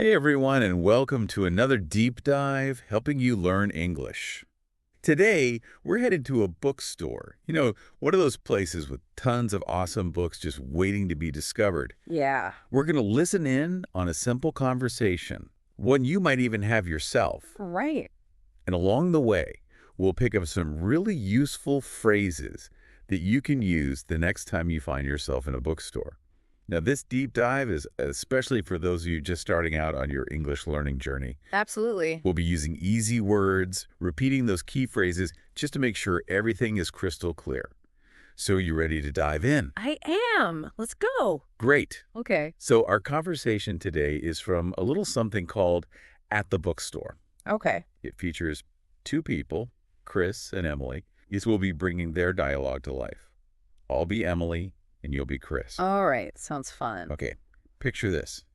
Hey everyone, and welcome to another deep dive helping you learn English. Today, we're headed to a bookstore. One of those places with tons of awesome books just waiting to be discovered. Yeah. We're going to listen in on a simple conversation, one you might even have yourself. Right. And along the way, we'll pick up some really useful phrases that you can use the next time you find yourself in a bookstore. Now, this deep dive is especially for those of you just starting out on your English learning journey. Absolutely. We'll be using easy words, repeating those key phrases just to make sure everything is crystal clear. So you ready to dive in? I am. Let's go. Great. Okay. So our conversation today is from a little something called At the Bookstore. Okay. It features two people, Chris and Emily. These will be bringing their dialogue to life. I'll be Emily, and you'll be Chris. All right. Sounds fun. Okay, picture this.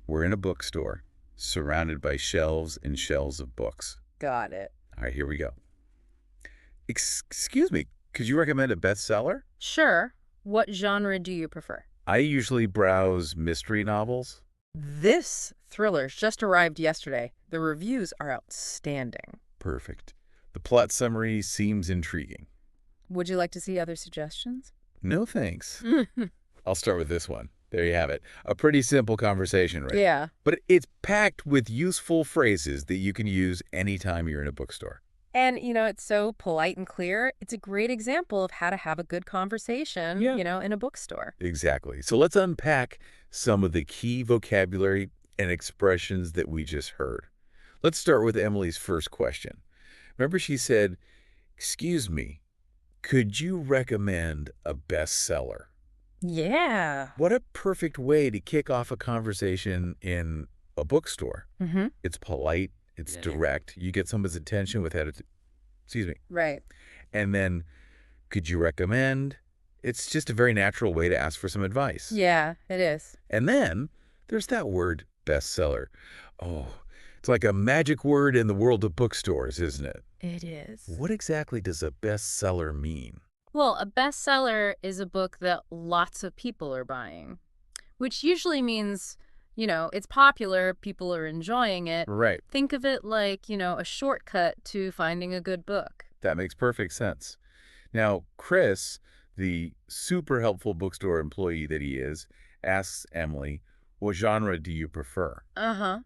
We're in a bookstore, surrounded by shelves and shelves of books. Got it. All right, here we go. Excuse me, could you recommend a bestseller? Sure. What genre do you prefer? I usually browse mystery novels. This thriller's just arrived yesterday. The reviews are outstanding. Perfect. The plot summary seems intriguing. Would you like to see other suggestions? No thanks. I'll start with this one. There you have it. A pretty simple conversation, right? Yeah. But it's packed with useful phrases that you can use anytime you're in a bookstore. And, it's so polite and clear. It's a great example of how to have a good conversation, in a bookstore. Exactly. So let's unpack some of the key vocabulary and expressions that we just heard. Let's start with Emily's first question. Remember she said, "Excuse me, could you recommend a bestseller?" Yeah. What a perfect way to kick off a conversation in a bookstore. Mm-hmm. It's polite, it's direct. You get someone's attention without it. Excuse me. Right. And then, could you recommend? It's just a very natural way to ask for some advice. Yeah, it is. And then there's that word bestseller. Oh, it's like a magic word in the world of bookstores, isn't it? It is. What exactly does a bestseller mean? Well, a bestseller is a book that lots of people are buying, which usually means, it's popular, people are enjoying it. Right. Think of it like, a shortcut to finding a good book. That makes perfect sense. Now, Chris, the super helpful bookstore employee that he is, asks Emily, what genre do you prefer? Uh-huh.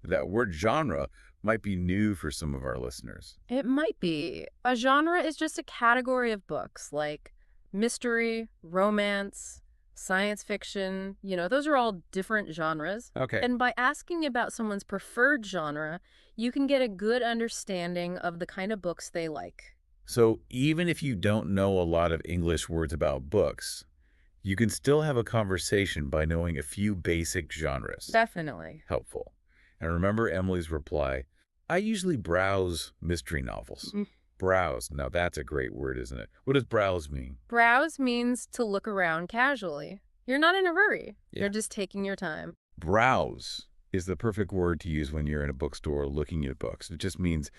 That word genre might be new for some of our listeners. It might be. A genre is just a category of books like mystery, romance, science fiction. Those are all different genres. Okay. And by asking about someone's preferred genre, you can get a good understanding of the kind of books they like. So even if you don't know a lot of English words about books, you can still have a conversation by knowing a few basic genres. Definitely. Helpful. And remember Emily's reply, I usually browse mystery novels. Browse. Now that's a great word, isn't it? What does browse mean? Browse means to look around casually. You're not in a hurry. Yeah. You're just taking your time. Browse is the perfect word to use when you're in a bookstore looking at books. It just means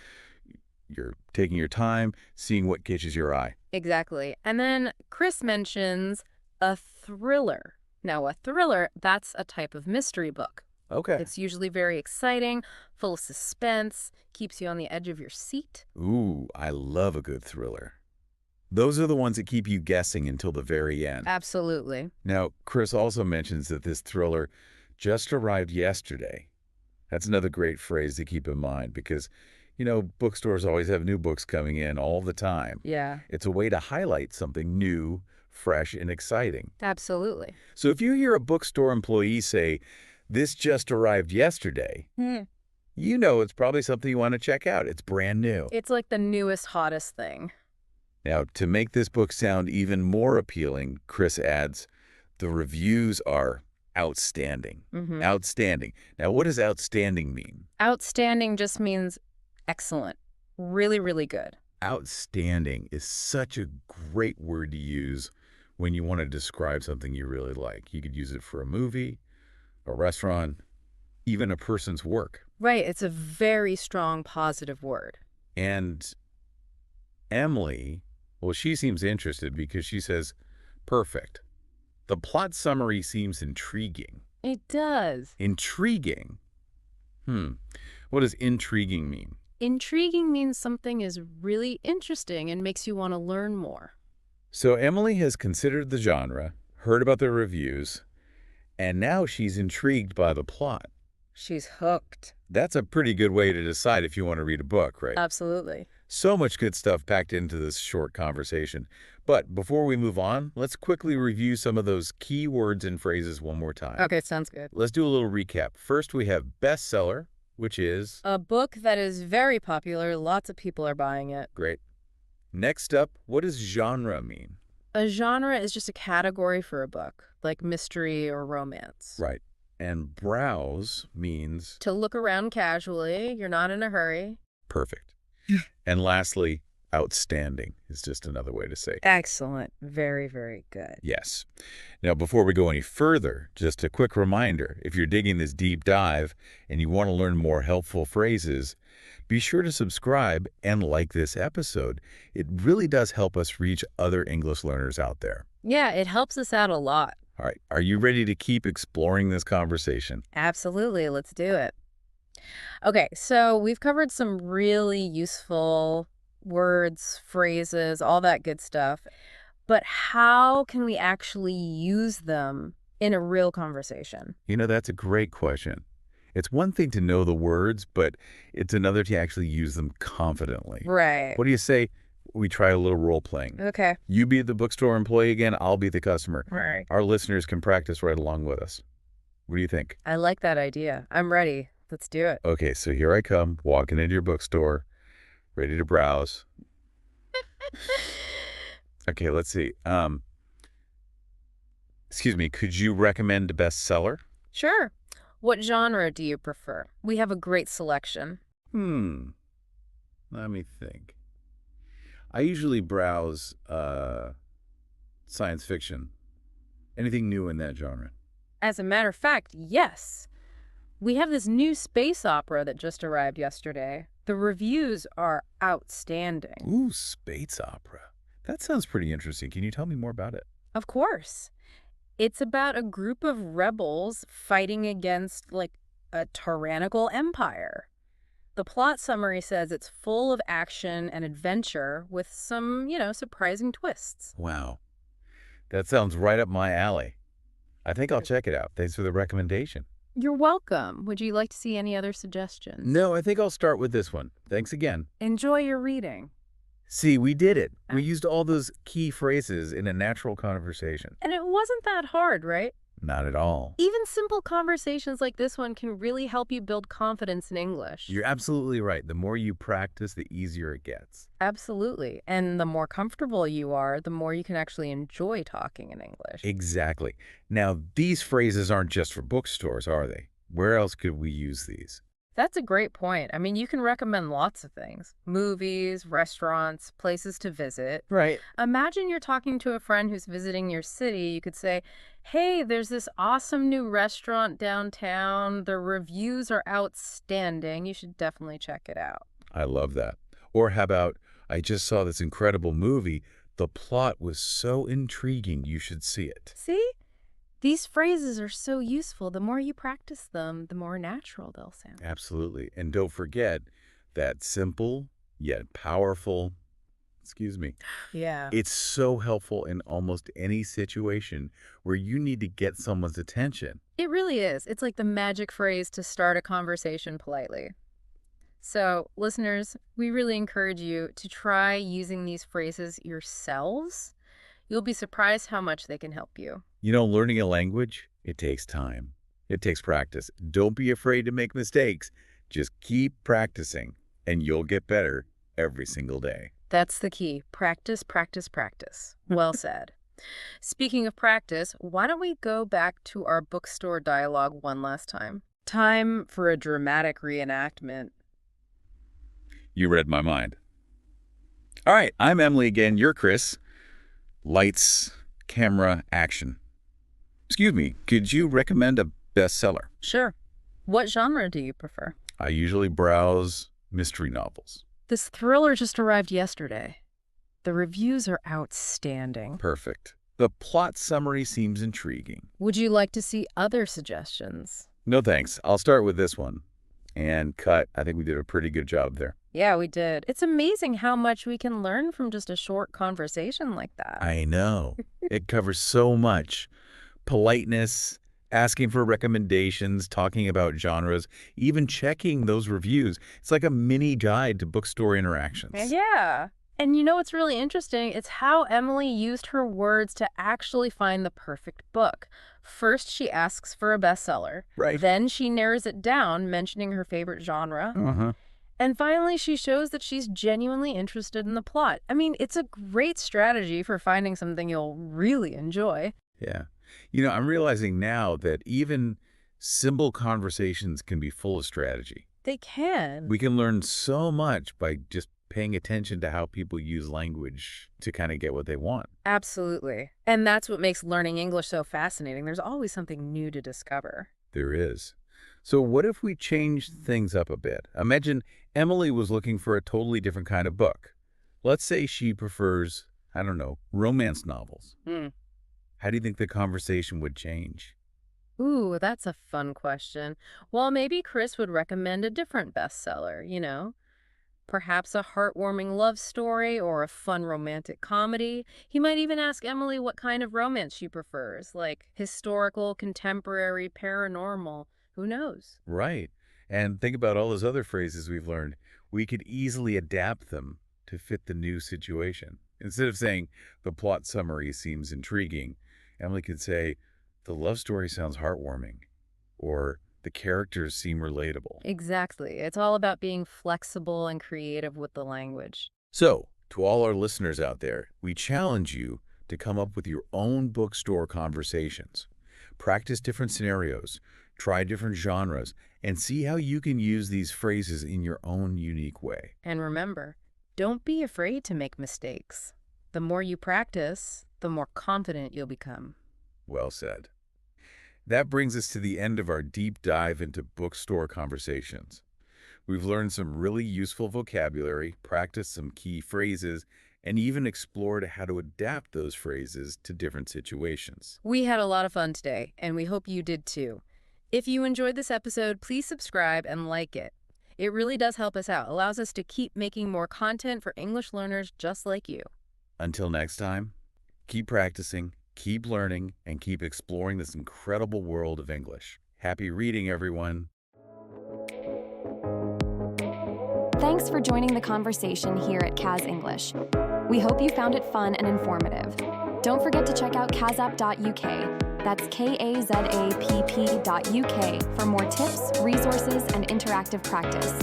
you're taking your time, seeing what catches your eye. Exactly. And then Chris mentions a thriller. Now, a thriller, that's a type of mystery book. Okay. It's usually very exciting, full of suspense, keeps you on the edge of your seat. Ooh, I love a good thriller. Those are the ones that keep you guessing until the very end. Absolutely. Now, Chris also mentions that this thriller just arrived yesterday. That's another great phrase to keep in mind because, bookstores always have new books coming in all the time. Yeah. It's a way to highlight something new, fresh, and exciting. Absolutely. So if you hear a bookstore employee say, this just arrived yesterday, it's probably something you want to check out. It's brand new. It's like the newest, hottest thing. Now, to make this book sound even more appealing, Chris adds, the reviews are outstanding. Outstanding. Now, what does outstanding mean? Outstanding just means excellent. Really, really good. Outstanding is such a great word to use when you want to describe something you really like. You could use it for a movie, a restaurant, even a person's work. Right. It's a very strong positive word. And Emily, well, she seems interested because she says, perfect. The plot summary seems intriguing. It does. Intriguing. What does intriguing mean? Intriguing means something is really interesting and makes you want to learn more. So Emily has considered the genre, heard about the reviews, and now she's intrigued by the plot. She's hooked. That's a pretty good way to decide if you want to read a book, right? Absolutely. So much good stuff packed into this short conversation. But before we move on, let's quickly review some of those key words and phrases one more time. Okay, sounds good. Let's do a little recap. First, we have bestseller, which is A book that is very popular. Lots of people are buying it. great. Next up, what does genre mean? A genre is just a category for a book, like mystery or romance. Right. And browse means To look around casually, you're not in a hurry. perfect. And lastly, outstanding is just another way to say Excellent. Very, very good. yes. Now, before we go any further, just a quick reminder, if you're digging this deep dive and you want to learn more helpful phrases, be sure to subscribe and like this episode. It really does help us reach other English learners out there. Yeah, it helps us out a lot. All right, are you ready to keep exploring this conversation? Absolutely. Let's do it. Okay, so we've covered some really useful words, phrases, all that good stuff. But how can we actually use them in a real conversation? You know, that's a great question. It's one thing to know the words, but it's another to actually use them confidently. Right. What do you say we try a little role playing? Okay. You be the bookstore employee again, I'll be the customer. Right. Our listeners can practice right along with us. What do you think? I like that idea. I'm ready. Let's do it. Okay, so here I come, walking into your bookstore, ready to browse. Okay, let's see. Excuse me, could you recommend a bestseller? Sure. What genre do you prefer? We have a great selection. Let me think. I usually browse science fiction. Anything new in that genre? As a matter of fact, yes. We have this new space opera that just arrived yesterday. The reviews are outstanding. Ooh, space opera. That sounds pretty interesting. Can you tell me more about it? Of course. It's about a group of rebels fighting against, like, a tyrannical empire. The plot summary says it's full of action and adventure with some, surprising twists. Wow. That sounds right up my alley. I think I'll check it out. Thanks for the recommendation. You're welcome. Would you like to see any other suggestions? No, I think I'll start with this one. Thanks again. Enjoy your reading. See, we did it. We used all those key phrases in a natural conversation. And it wasn't that hard, right? Not at all. Even simple conversations like this one can really help you build confidence in English. You're absolutely right. The more you practice, the easier it gets. Absolutely. And the more comfortable you are, the more you can actually enjoy talking in English. Exactly. Now, these phrases aren't just for bookstores, are they? Where else could we use these? That's a great point. I mean, you can recommend lots of things. Movies, restaurants, places to visit. Right. Imagine you're talking to a friend who's visiting your city. You could say, hey, there's this awesome new restaurant downtown. The reviews are outstanding. You should definitely check it out. I love that. Or how about, I just saw this incredible movie. The plot was so intriguing, you should see it. See? These phrases are so useful. The more you practice them, the more natural they'll sound. Absolutely. And don't forget that simple yet powerful, Yeah. it's so helpful in almost any situation where you need to get someone's attention. It really is. It's like the magic phrase to start a conversation politely. So, listeners, we really encourage you to try using these phrases yourselves. You'll be surprised how much they can help you. You know, learning a language, it takes time. It takes practice. Don't be afraid to make mistakes. Just keep practicing, and you'll get better every single day. That's the key. Practice, practice, practice. Well said. Speaking of practice, why don't we go back to our bookstore dialogue one last time? Time for a dramatic reenactment. You read my mind. All right, I'm Emily again. You're Chris. Lights, camera, action. Excuse me, could you recommend a bestseller? Sure. What genre do you prefer? I usually browse mystery novels. This thriller just arrived yesterday. The reviews are outstanding. Perfect. The plot summary seems intriguing. Would you like to see other suggestions? No thanks. I'll start with this one. And cut. I think we did a pretty good job there. Yeah, we did. It's amazing how much we can learn from just a short conversation like that. I know. It covers so much. Politeness, asking for recommendations, talking about genres, even checking those reviews. It's like a mini guide to bookstore interactions. Yeah. And you know what's really interesting? It's how Emily used her words to actually find the perfect book. First, she asks for a bestseller. Right. Then she narrows it down, mentioning her favorite genre. Uh-huh. And finally, she shows that she's genuinely interested in the plot. I mean, it's a great strategy for finding something you'll really enjoy. Yeah. I'm realizing now that even simple conversations can be full of strategy. They can. We can learn so much by just paying attention to how people use language to kind of get what they want. Absolutely. And that's what makes learning English so fascinating. There's always something new to discover. There is. So what if we changed things up a bit? Imagine Emily was looking for a totally different kind of book. Let's say she prefers, I don't know, romance novels. How do you think the conversation would change? Ooh, that's a fun question. Well, maybe Chris would recommend a different bestseller, Perhaps a heartwarming love story or a fun romantic comedy. He might even ask Emily what kind of romance she prefers, like historical, contemporary, paranormal. Who knows? Right. And think about all those other phrases we've learned. We could easily adapt them to fit the new situation. Instead of saying, the plot summary seems intriguing, Emily could say, the love story sounds heartwarming, or the characters seem relatable. Exactly. It's all about being flexible and creative with the language. So, to all our listeners out there, we challenge you to come up with your own bookstore conversations. Practice different scenarios, try different genres, and see how you can use these phrases in your own unique way. And remember, don't be afraid to make mistakes. The more you practice, the more confident you'll become. Well said. That brings us to the end of our deep dive into bookstore conversations. We've learned some really useful vocabulary, practiced some key phrases, and even explored how to adapt those phrases to different situations. We had a lot of fun today, and we hope you did too. If you enjoyed this episode, please subscribe and like it. It really does help us out, allows us to keep making more content for English learners just like you. Until next time, keep practicing, keep learning, and keep exploring this incredible world of English. Happy reading, everyone. Thanks for joining the conversation here at Kaz English. We hope you found it fun and informative. Don't forget to check out kazapp.uk. That's kazapp.uk for more tips, resources, and interactive practice.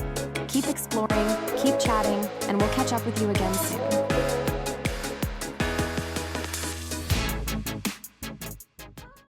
Keep exploring, keep chatting, and we'll catch up with you again soon.